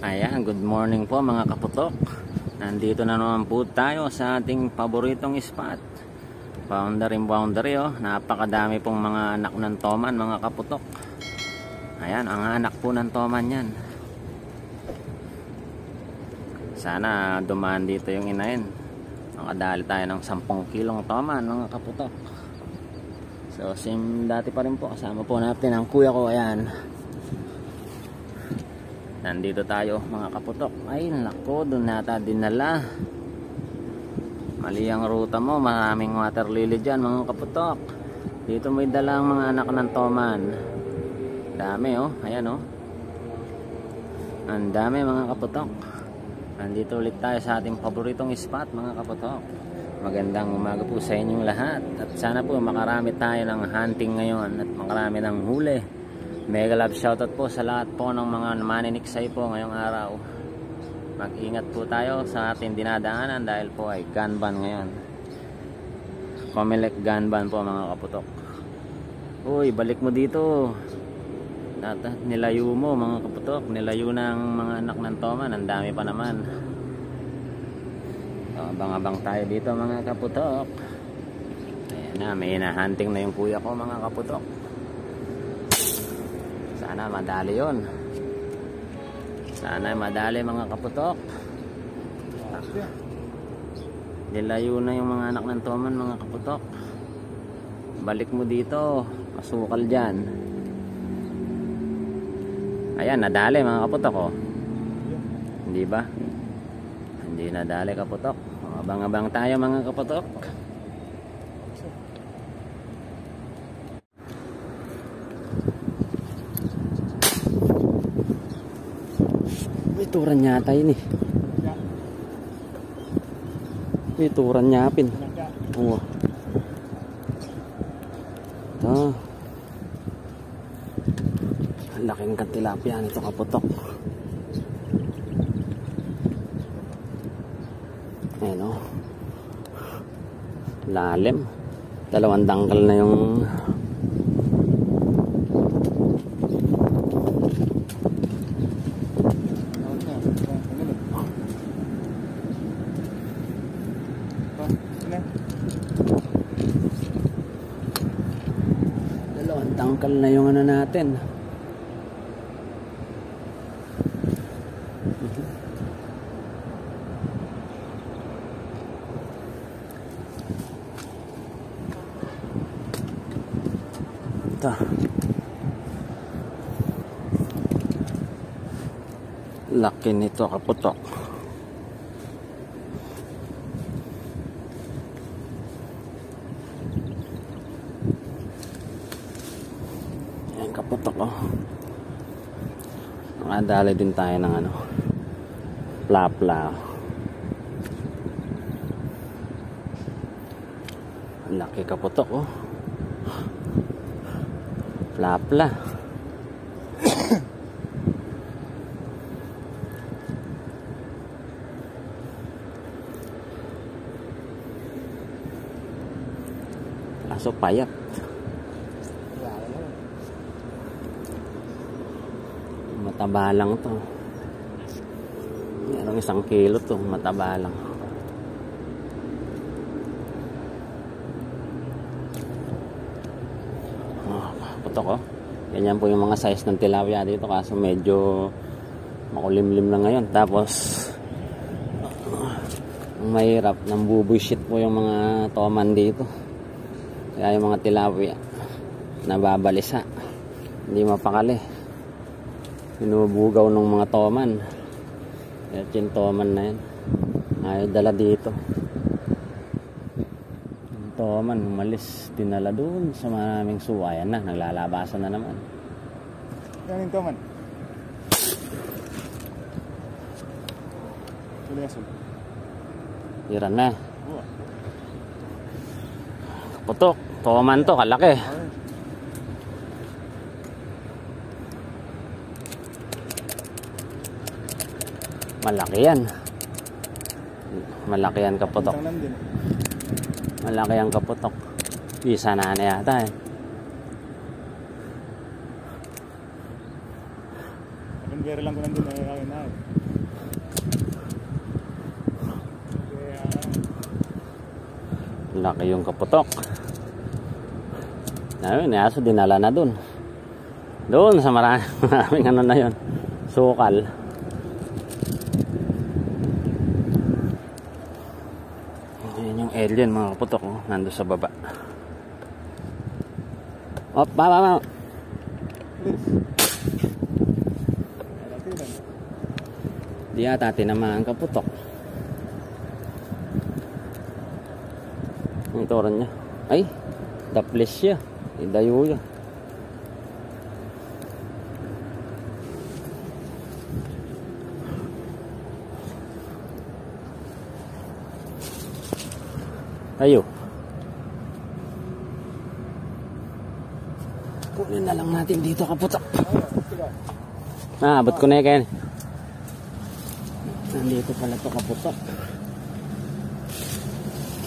Ayan, good morning po mga kaputok. Nandito na naman po tayo sa ating paboritong spot. Boundary oh. Napakadami pong mga anak ng toman mga kaputok. Ayan, ang anak po ng toman yan. Sana dumaan dito yung inahin. Makadali tayo ng 10 kilong toman mga kaputok. So same dati pa rin po. Kasama po natin ang kuya ko. Ayan, nandito tayo mga kaputok. Ay nako, doon nata dinala. Mali ang ruta mo. Maraming water lily dyan mga kaputok. Dito may dalang mga anak ng toman. Dami oh. Ayan oh. Ang dami mga kaputok. Nandito ulit tayo sa ating paboritong spot mga kaputok. Magandang umaga po sa inyong lahat. At sana po makarami tayo ng hunting ngayon. At makarami ng huli. Mega love shoutout po sa lahat po ng mga maniniksay po ngayong araw. Mag-ingat po tayo sa ating dinadaanan dahil po ay gun ban ngayon. Comelec gun ban po mga kaputok. Uy, balik mo dito. Nilayo mo mga kaputok. Nilayo na ang mga anak ng toman. Ang dami pa naman. Abang-abang tayo dito mga kaputok. Ayan na, may hinahunting na yung kuya ko mga kaputok. Sana madali yun. Sana madali mga kaputok. Nilayo na yung mga anak ng toman mga kaputok. Balik mo dito. Masukal dyan. Ayan, nadali mga kaputok oh. Hindi ba? Hindi nadali kaputok. Abang-abang tayo mga kaputok. May turan yata yun eh. May turan nyapin. Oo. Ito. Laking tilapia nito kaputok. Ayan o. Lalim. 2 dangkal na yung tangkal na yung ano natin. Ito. Laki nito kaputok. Kaputok oh. Nakadali din tayo ng ano, plapla. Laki kaputok oh. Plapla. Kaso payat. Mataba lang to. Merong 1 kilo to. Mataba lang. Putok oh. Ganyan po yung mga size ng tilapia dito. Kaso medyo makulimlim na ngayon. Tapos mahirap. Nambubushit po yung mga toman dito. Kaya yung mga tilapia nababalisa. Hindi mapakali. Binubugaw ng mga toman. At yung toman na yan ayaw dala dito. Yung toman umalis, dinala dun sa maraming suwa. Ayan na, naglalabasan na naman. Yan yung toman. Hiran na. Putok, toman to, kalaki. Malaki yan. Malaki yan kaputok. Malaki yan kaputok. Isa na yata eh. Pera lang ko nandun na akin na. Laki yung kaputok. Ayun, aso dinala na dun. Doon sa maraming ano na yun. Sukal. Yan yung alien mga kaputok. Oh. Nandun sa baba. Oh, baba. Di ata tinamaan kaputok. Ang toran niya. Ay, daples siya. Idayo yan. Tayo. Kunin na lang natin dito kaputok. Abot ko na yan. Nandito pala ito kaputok.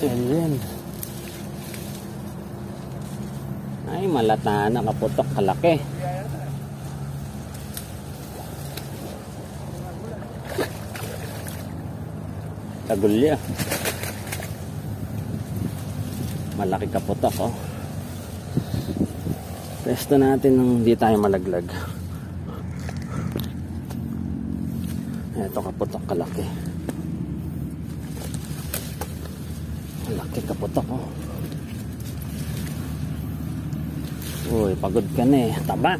Ayan. Ay, malata na kaputok, kalaki. Tagulya. Malaki kaputok, oh. Pesto natin nung hindi tayo malaglag. Ito kaputok, kalaki. Malaki kaputok, oh. Uy, pagod ka na eh. Taba.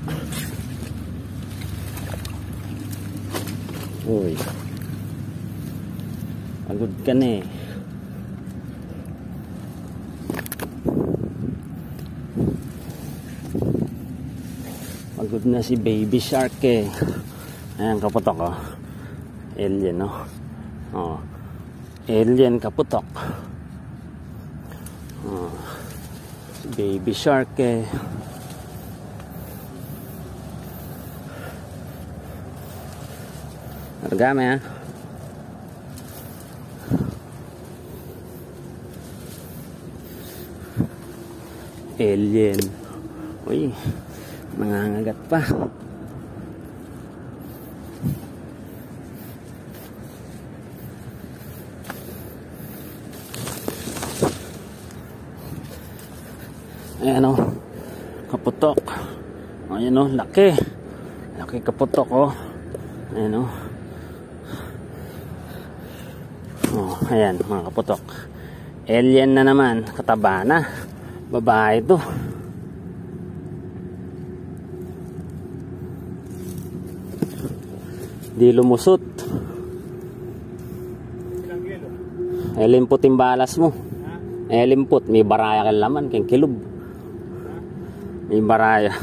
Uy. Pagod ka na eh. Pagod na si baby shark eh. Ayan kaputok, oh. Alien, oh. Oh. Alien kaputok. Oh. Si baby shark eh. Argame ha. Alien. Uy, nangangagat pa. Ayan o, kaputok. Ayan o, laki. Laki kaputok o. Ayan o. Oh, ayan mga kaputok. Alien na naman, kataba na. Babae ito. Di lumusot. Limpot yung balas mo. Limpot, may baraya kang laman, kang kilog. May baraya.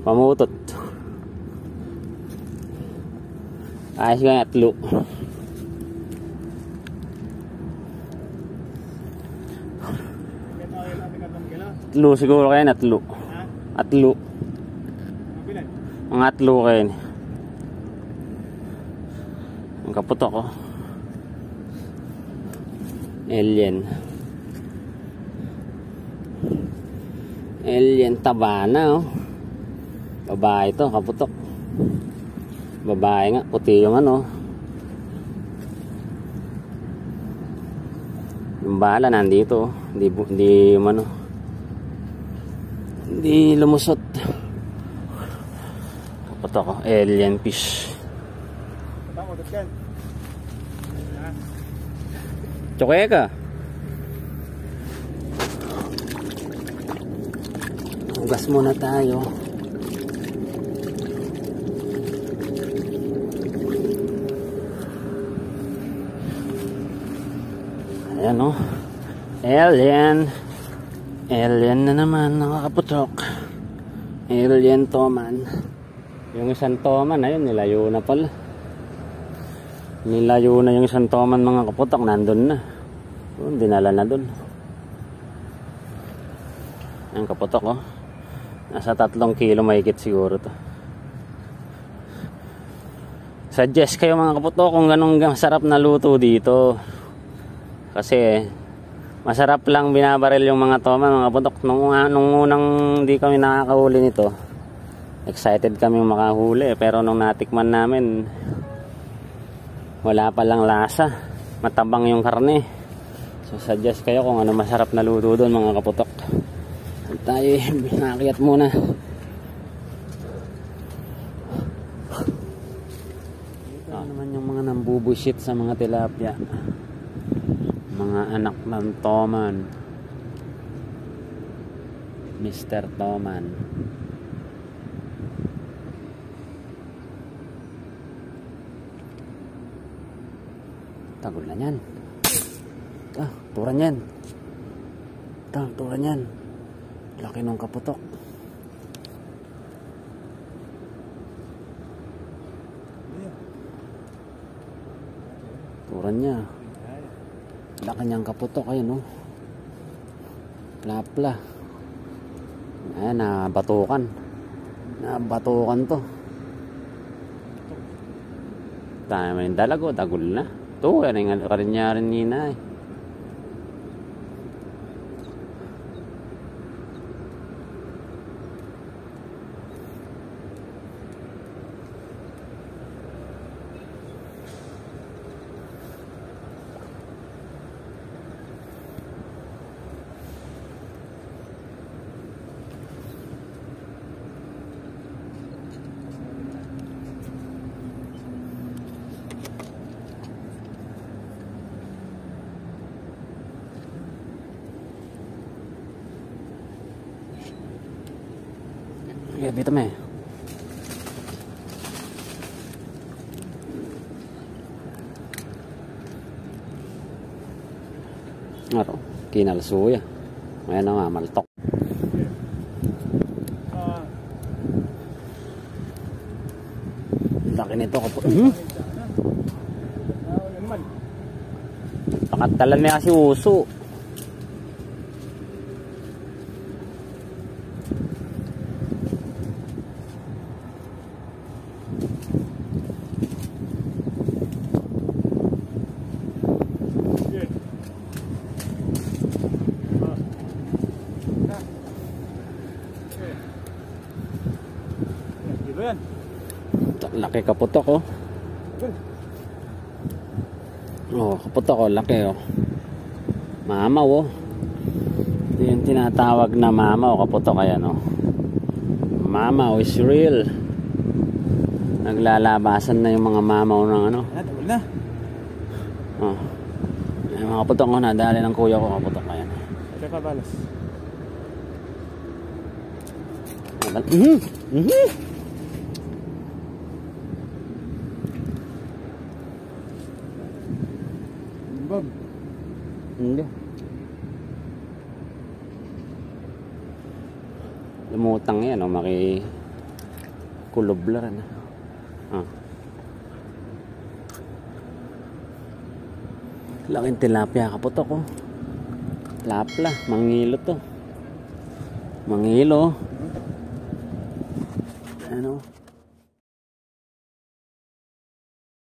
Pamutot. Ayos ka yung atlo. Atlo siguro kayo, atlo. Atlo. Ang atlo kayo. Ang kaputok ko. Alien. Alien taba na, oh. Babae ito, kaputok. Babae nga, puti yung ano. Yung bala nandito, hindi ano. Hindi lumusot. Kaputok ko, alien fish. Choke ka. Hugas muna tayo. Ayan o. Alien. Alien na naman, nakakaputok. Alien toman. Yung isang toman, ayun, nilayo na pala. Nilayo na yung isang toman mga kaputok, nandun na. Dinala na dun. Ayan kaputok, oh. Nasa 3 kilo mahigit siguro to. Suggest kayo mga kaputok kung ganun masarap na luto dito. Kasi masarap lang binabaril yung mga toman mga kaputok. Nung unang hindi kami nakakahuli nito, Excited kaming makahuli pero nung natikman namin wala palang lasa. Matabang yung karne. So suggest kayo kung ano masarap na luto doon mga kaputok. At tayo binakyat muna. Ito naman yung mga nambubushit sa mga tilapia. Mga anak ng Toman. Mr. Toman. Tagol na yan. Turan yan. Turan yan. Laki nung kaputok. Turan niya. Laki niyang kaputok. Ayun, oh. Plapla. Ayan, nabatukan. Nabatukan to. Tayo may dalago. Tagol na. Ito, yan yung karinya rin nina eh. Okay, dito may. Ano? Kinalsuya. Ayan na nga, maltok. Laki nito ko po. Pakatalan niya si uso. Laki kaputok, oh. Oh, kaputok, oh. Laki, oh. Mamaw, oh. Ito yung tinatawag na mamaw, kaputok. Ayan, oh. Mamaw is real. Naglalabasan na yung mga mamaw ng ano. Tawal na. Oh. Ayan, mga kaputok, oh. Nadali ng kuya ko, kaputok. Ayan. Ito pa balas. Bob. Hindi. Lumutang yan, oh. Makikulobla na. Laking tilapia, kaputok, oh. Lapla, mangilo to. Mangilo. Ano?